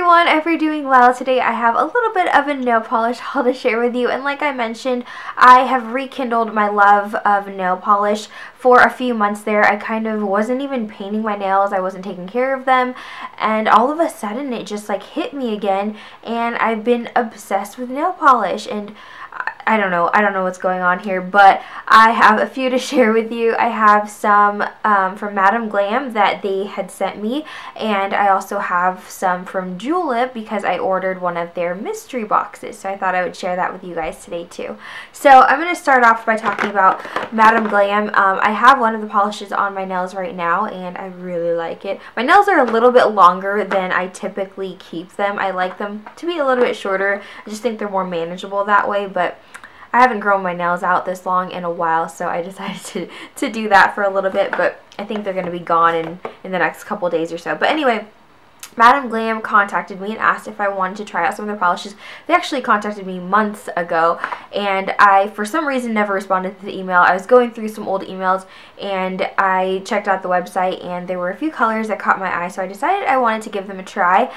everyone, I hope you're doing well. Today I have a little bit of a nail polish haul to share with you, and like I mentioned, I have rekindled my love of nail polish. For a few months there, I kind of wasn't even painting my nails, I wasn't taking care of them, and all of a sudden it just like hit me again, and I've been obsessed with nail polish. And I don't know what's going on here, but I have a few to share with you. I have some from Madam Glam that they had sent me, and I also have some from Julep because I ordered one of their mystery boxes, so I thought I would share that with you guys today too. So I'm going to start off by talking about Madam Glam. I have one of the polishes on my nails right now, and I really like it. My nails are a little bit longer than I typically keep them. I like them to be a little bit shorter. I just think they're more manageable that way, but I haven't grown my nails out this long in a while, so I decided to do that for a little bit, but I think they're going to be gone in the next couple days or so. But anyway, Madam Glam contacted me and asked if I wanted to try out some of their polishes. They actually contacted me months ago, and I, for some reason, never responded to the email. I was going through some old emails, and I checked out the website, and there were a few colors that caught my eye, so I decided I wanted to give them a try.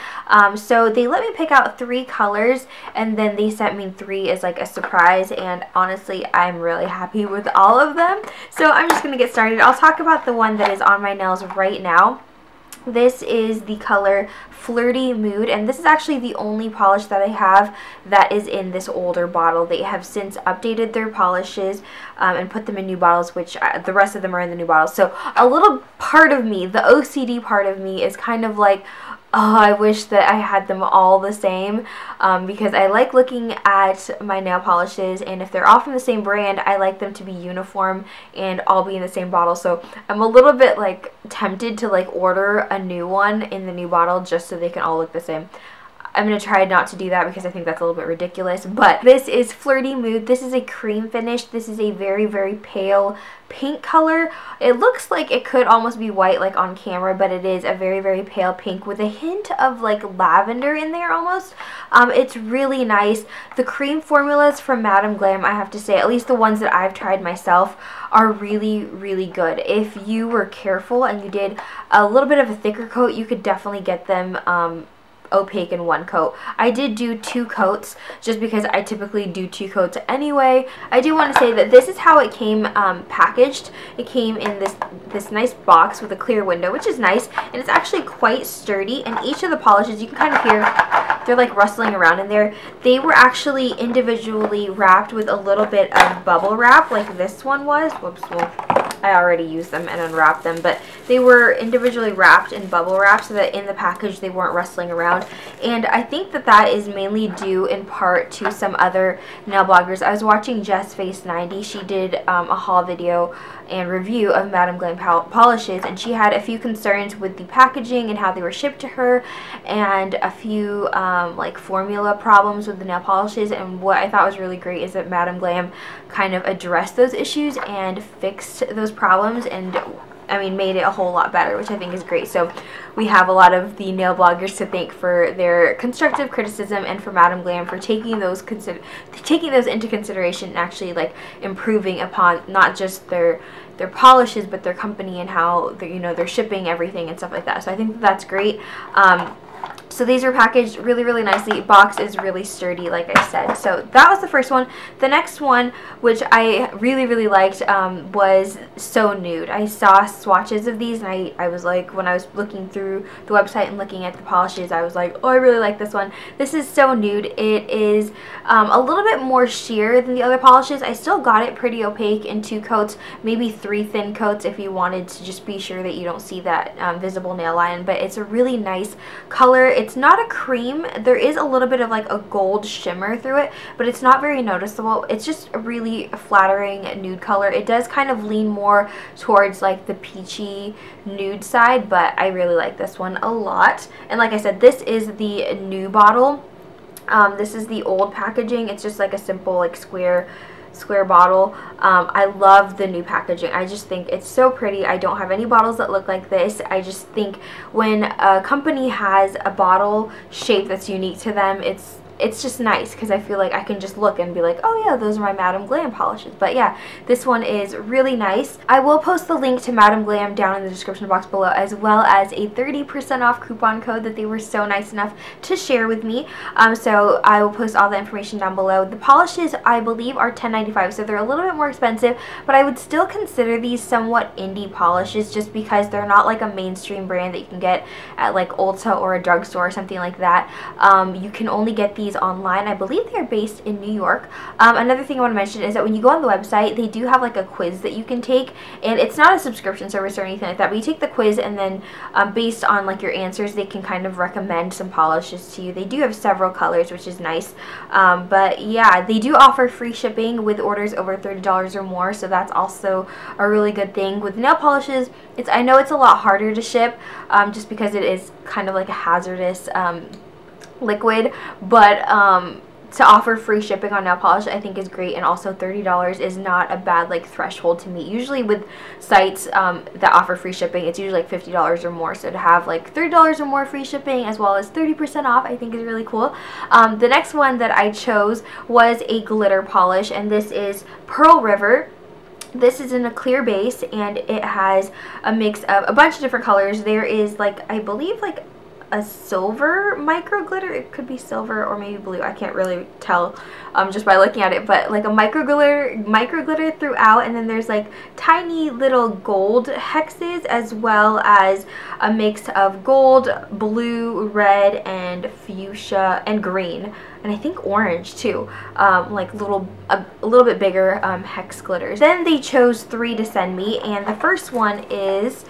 So they let me pick out 3 colors, and then they sent me 3 as like a surprise, and honestly, I'm really happy with all of them. So I'm just going to get started. I'll talk about the one that is on my nails right now. This is the color Flirty Mood, and this is actually the only polish that I have that is in this older bottle. They have since updated their polishes and put them in new bottles, which the rest of them are in the new bottles. So a little part of me, the OCD part of me, is kind of like, oh, I wish that I had them all the same, because I like looking at my nail polishes, and if they're all from the same brand, I like them to be uniform and all be in the same bottle. So I'm a little bit like tempted to like order a new one in the new bottle just so they can all look the same. I'm going to try not to do that because I think that's a little bit ridiculous, but this is Flirty Mood. This is a cream finish. This is a very, very pale pink color. It looks like it could almost be white like on camera, but it is a very, very pale pink with a hint of like lavender in there almost. It's really nice. The cream formulas from Madam Glam, I have to say, at least the ones that I've tried myself, are really, really good. If you were careful and you did a little bit of a thicker coat, you could definitely get them opaque in 1 coat. I did do 2 coats just because I typically do 2 coats anyway. I do want to say that this is how it came packaged. It came in this nice box with a clear window, which is nice, and it's actually quite sturdy, and each of the polishes, you can kind of hear they're like rustling around in there. They were actually individually wrapped with a little bit of bubble wrap like this one was. Whoops, well, I already used them and unwrapped them, but they were individually wrapped in bubble wrap so that in the package they weren't rustling around. And I think that that is mainly due in part to some other nail bloggers. I was watching JessFace90. She did a haul video and review of Madam Glam polishes, and she had a few concerns with the packaging and how they were shipped to her, and a few like formula problems with the nail polishes. And what I thought was really great is that Madam Glam kind of addressed those issues and fixed those problems, and I mean made it a whole lot better, which I think is great. So we have a lot of the nail bloggers to thank for their constructive criticism, and for Madam Glam for taking those into consideration and actually like improving upon not just their polishes but their company and how they're shipping everything and stuff like that. So I think that that's great. So these are packaged really, really nicely. Box is really sturdy, like I said. So that was the first one. The next one, which I really, really liked, was So Nude. I saw swatches of these, and I was like, when I was looking through the website and looking at the polishes, I was like, oh, I really like this one. This is So Nude. It is a little bit more sheer than the other polishes. I still got it pretty opaque in 2 coats, maybe 3 thin coats if you wanted to just be sure that you don't see that visible nail line, but it's a really nice color. It's not a cream. There is a little bit of like a gold shimmer through it, but it's not very noticeable. It's just a really flattering nude color. It does kind of lean more towards like the peachy nude side, but I really like this one a lot. And like I said, this is the new bottle. This is the old packaging. It's just like a simple like square bottle. I love the new packaging. I just think it's so pretty. I don't have any bottles that look like this. I just think when a company has a bottle shape that's unique to them, it's it's just nice because I feel like I can just look and be like, oh yeah, those are my Madam Glam polishes. But yeah, this one is really nice. I will post the link to Madam Glam down in the description box below, as well as a 30% off coupon code that they were so nice enough to share with me. So I will post all the information down below. The polishes, I believe, are $10.95, so they're a little bit more expensive, but I would still consider these somewhat indie polishes just because they're not like a mainstream brand that you can get at like Ulta or a drugstore or something like that. You can only get these online. I believe they're based in New York. Another thing I want to mention is that when you go on the website, they do have like a quiz that you can take, and it's not a subscription service or anything like that, but you take the quiz, and then based on like your answers, they can kind of recommend some polishes to you. They do have several colors, which is nice. But yeah, they do offer free shipping with orders over $30 or more, so that's also a really good thing. With nail polishes, I know it's a lot harder to ship just because it is kind of like a hazardous liquid, but to offer free shipping on nail polish I think is great, and also $30 is not a bad like threshold to meet. Usually with sites that offer free shipping, it's usually like $50 or more, so to have like $30 or more free shipping as well as 30% off, I think is really cool. The next one that I chose was a glitter polish, and this is Pearl River. This is in a clear base, and it has a mix of a bunch of different colors. There is like, I believe, like a silver micro glitter. It could be silver or maybe blue, I can't really tell just by looking at it, but like a micro glitter throughout, and then there's like tiny little gold hexes, as well as a mix of gold, blue, red, and fuchsia, and green, and I think orange too, like a little bit bigger hex glitters. Then they chose 3 to send me, and the first one is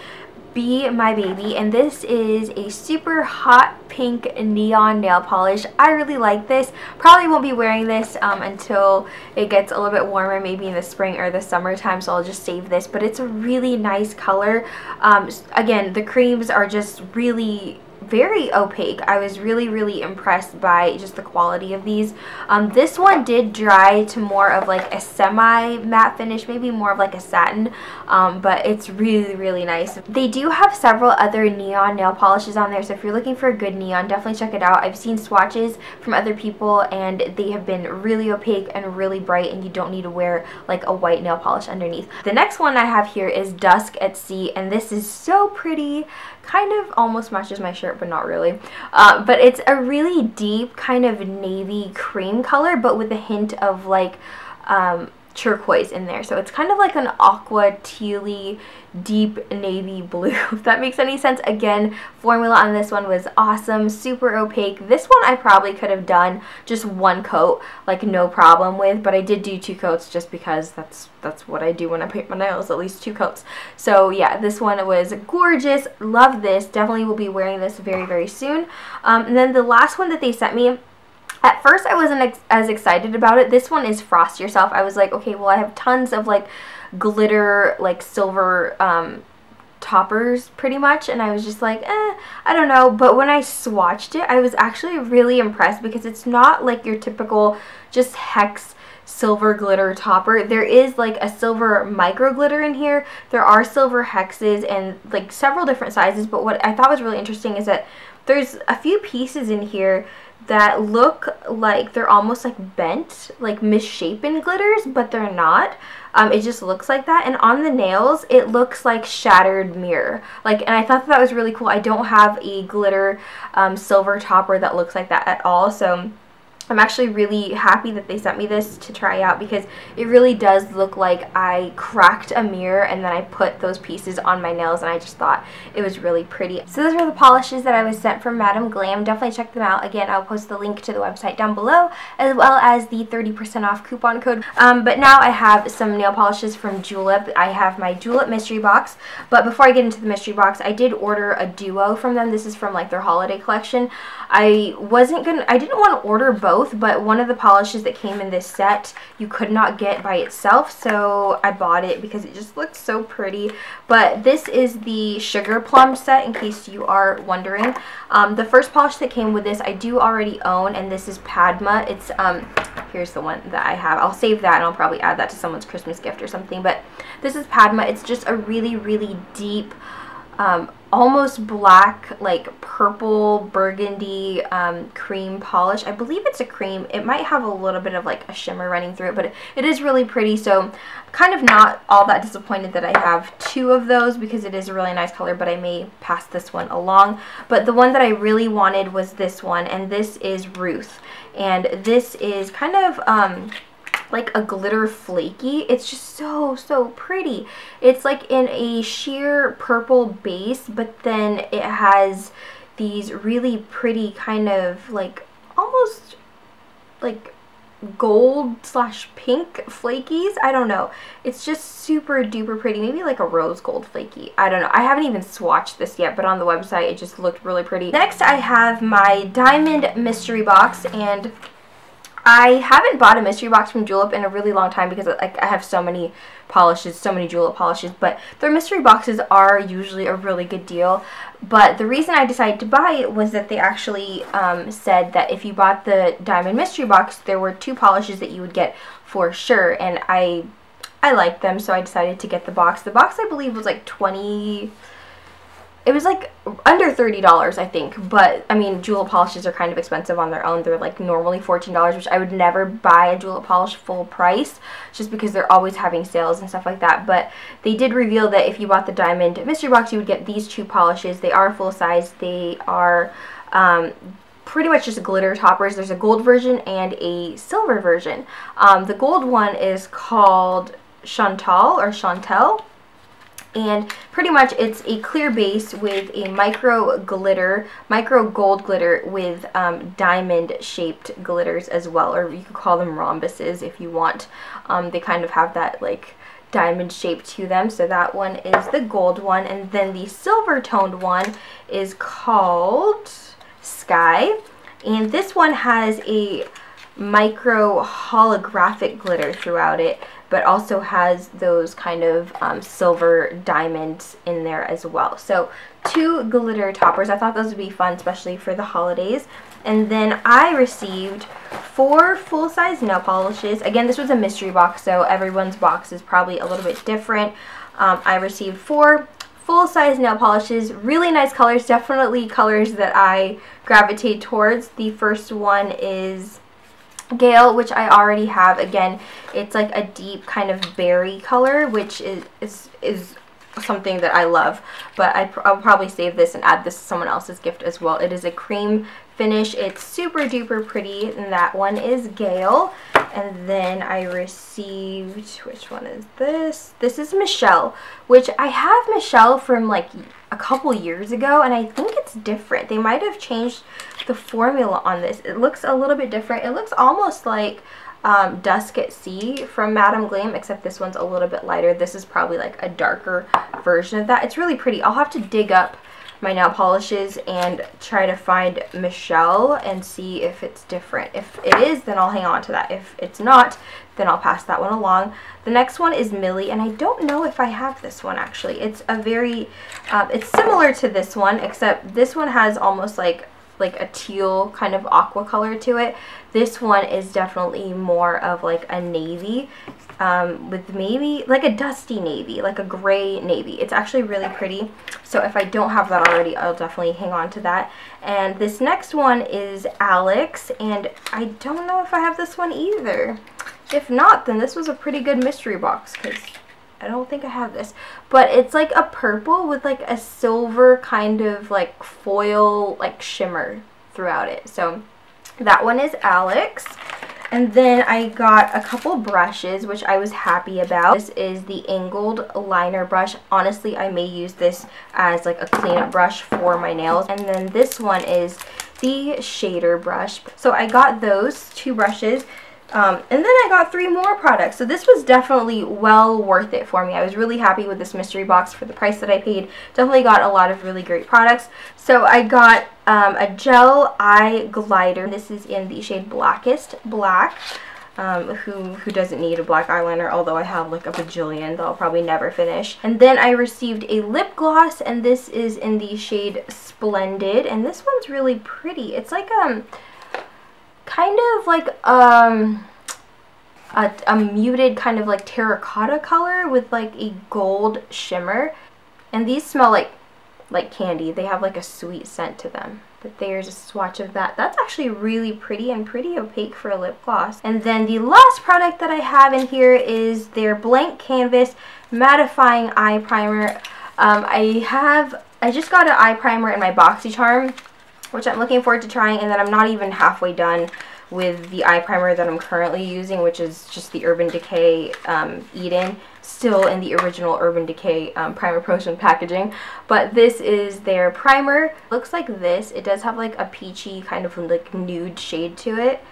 Be My Baby, and this is a super hot pink neon nail polish. I really like this. Probably won't be wearing this until it gets a little bit warmer, maybe in the spring or the summertime, so I'll just save this, but it's a really nice color. Again, the creams are just really very opaque. I was really impressed by just the quality of these. This one did dry to more of like a semi matte finish, maybe more of like a satin, but it's really nice. They do have several other neon nail polishes on there, so if you're looking for a good neon, definitely check it out. I've seen swatches from other people, and they have been really opaque and really bright, and you don't need to wear like a white nail polish underneath. The next one I have here is Dusk at Sea, and this is so pretty. Kind of almost matches my shirt, but not really. But it's a really deep kind of navy cream color, but with a hint of like turquoise in there. So it's kind of like an aqua tealy deep navy blue, if that makes any sense. Again, formula on this one was awesome, super opaque. This one I probably could have done just 1 coat, like no problem with, but I did do 2 coats just because that's what I do when I paint my nails, at least 2 coats. So yeah, this one was gorgeous. Love this. Definitely will be wearing this very soon. And then the last one that they sent me, at first I wasn't as excited about it. This one is Frost Yourself. I was like, okay, well, I have tons of like glitter, like silver toppers pretty much, and I was just like, I don't know. But when I swatched it, I was actually really impressed, because it's not like your typical just hex silver glitter topper. There is like a silver micro glitter in here. There are silver hexes and like several different sizes, but what I thought was really interesting is that there's a few pieces in here that look like they're almost like bent, like misshapen glitters, but they're not. It just looks like that, and on the nails it looks like shattered mirror, like, and I thought that was really cool. I don't have a glitter silver topper that looks like that at all, so I'm actually really happy that they sent me this to try out, because it really does look like I cracked a mirror and then I put those pieces on my nails, and I just thought it was really pretty. So those are the polishes that I was sent from Madam Glam. Definitely check them out. Again, I'll post the link to the website down below, as well as the 30% off coupon code. But now I have some nail polishes from Julep. I have my Julep mystery box, but before I get into the mystery box, I did order a duo from them. This is from like their holiday collection. I didn't want to order both, but one of the polishes that came in this set you could not get by itself, so I bought it because it just looks so pretty. But this is the Sugar Plum set, in case you are wondering. The first polish that came with this I do already own, and this is Padma. It's here's the one that I have. I'll save that and I'll probably add that to someone's Christmas gift or something, but this is Padma. It's just a really deep almost black, like purple burgundy cream polish. I believe it's a cream. It might have a little bit of like a shimmer running through it, but it is really pretty. So kind of not all that disappointed that I have two of those, because it is a really nice color, but I may pass this one along. But the one that I really wanted was this one, and this is Ruth. And this is kind of like a glitter flaky. It's just so pretty. It's like in a sheer purple base, but then it has these really pretty kind of like almost like gold slash pink flakies. I don't know. It's just super duper pretty. Maybe like a rose gold flaky. I don't know. I haven't even swatched this yet, but on the website it just looked really pretty. Next I have my diamond mystery box, and I haven't bought a mystery box from Julep in a really long time because like I have so many polishes, so many Julep polishes, but their mystery boxes are usually a really good deal. But the reason I decided to buy it was that they actually said that if you bought the diamond mystery box, there were 2 polishes that you would get for sure, and I liked them, so I decided to get the box. The box, I believe, was like it was like under $30, I think, but I mean, Julep polishes are kind of expensive on their own. They're like normally $14, which I would never buy a Julep polish full price just because they're always having sales and stuff like that. But they did reveal that if you bought the diamond mystery box, you would get these 2 polishes. They are full size. They are pretty much just glitter toppers. There's a gold version and a silver version. The gold one is called Chantel, and pretty much it's a clear base with a micro gold glitter with diamond shaped glitters as well, or you could call them rhombuses if you want. They kind of have that like diamond shape to them. So that one is the gold one, and then the silver toned one is called Sky, and this one has a micro holographic glitter throughout it, but also has those kind of silver diamonds in there as well. So 2 glitter toppers. I thought those would be fun, especially for the holidays. And then I received 4 full-size nail polishes. Again, this was a mystery box, so everyone's box is probably a little bit different. I received 4 full-size nail polishes. Really nice colors, definitely colors that I gravitate towards. The first one is Gale, which I already have. Again, it's like a deep kind of berry color, which is something that I love, but I'll probably save this and add this to someone else's gift as well. It is a cream finish. It's super duper pretty, and that one is Gale. And then I received, which one is this? This is Michelle, which I have Michelle from like a couple years ago, and I think it's different. They might have changed the formula on this. It looks a little bit different. It looks almost like Dusk at Sea from Madame Glam, except this one's a little bit lighter. This is probably like a darker version of that. It's really pretty. I'll have to dig up my nail polishes and try to find Michelle and see if it's different. If it is, then I'll hang on to that. If it's not, then I'll pass that one along. The next one is Millie, and I don't know if I have this one actually. It's a very, it's similar to this one, except this one has almost like a teal kind of aqua color to it. This one is definitely more of like a navy, with maybe like a dusty navy, like a gray navy. It's actually really pretty. So if I don't have that already, I'll definitely hang on to that. And this next one is Alex, and I don't know if I have this one either. If not, then this was a pretty good mystery box, because I don't think I have this. But it's like a purple with like a silver kind of like foil like shimmer throughout it. So that one is Alex. And then I got a couple brushes, which I was happy about. This is the angled liner brush. Honestly, I may use this as like a cleanup brush for my nails. And then this one is the shader brush. So I got those 2 brushes. And then I got 3 more products. So this was definitely well worth it for me. I was really happy with this mystery box for the price that I paid. Definitely got a lot of really great products. So I got a gel eye glider. This is in the shade Blackest Black. Who doesn't need a black eyeliner, although I have like a bajillion that I'll probably never finish. And then I received a lip gloss, and this is in the shade Splendid, and this one's really pretty. It's like kind of like a muted kind of like terracotta color with like a gold shimmer, and these smell like like candy. They have like a sweet scent to them. But there's a swatch of that. That's actually really pretty and pretty opaque for a lip gloss. And then the last product that I have in here is their Blank Canvas Mattifying Eye Primer. I just got an eye primer in my BoxyCharm, which I'm looking forward to trying, and then I'm not even halfway done with the eye primer that I'm currently using, which is just the Urban Decay Eden, still in the original Urban Decay Primer Potion packaging. But this is their primer. Looks like this. It does have like a peachy kind of like nude shade to it.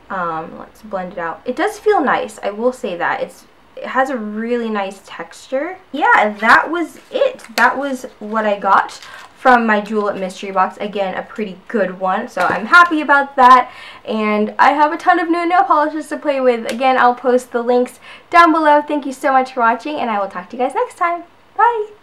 Let's blend it out. It does feel nice, I will say that. It has a really nice texture. Yeah, that was it. That was what I got from my Julep mystery box. Again, a pretty good one, so I'm happy about that. And I have a ton of new nail polishes to play with. Again, I'll post the links down below. Thank you so much for watching, and I will talk to you guys next time. Bye!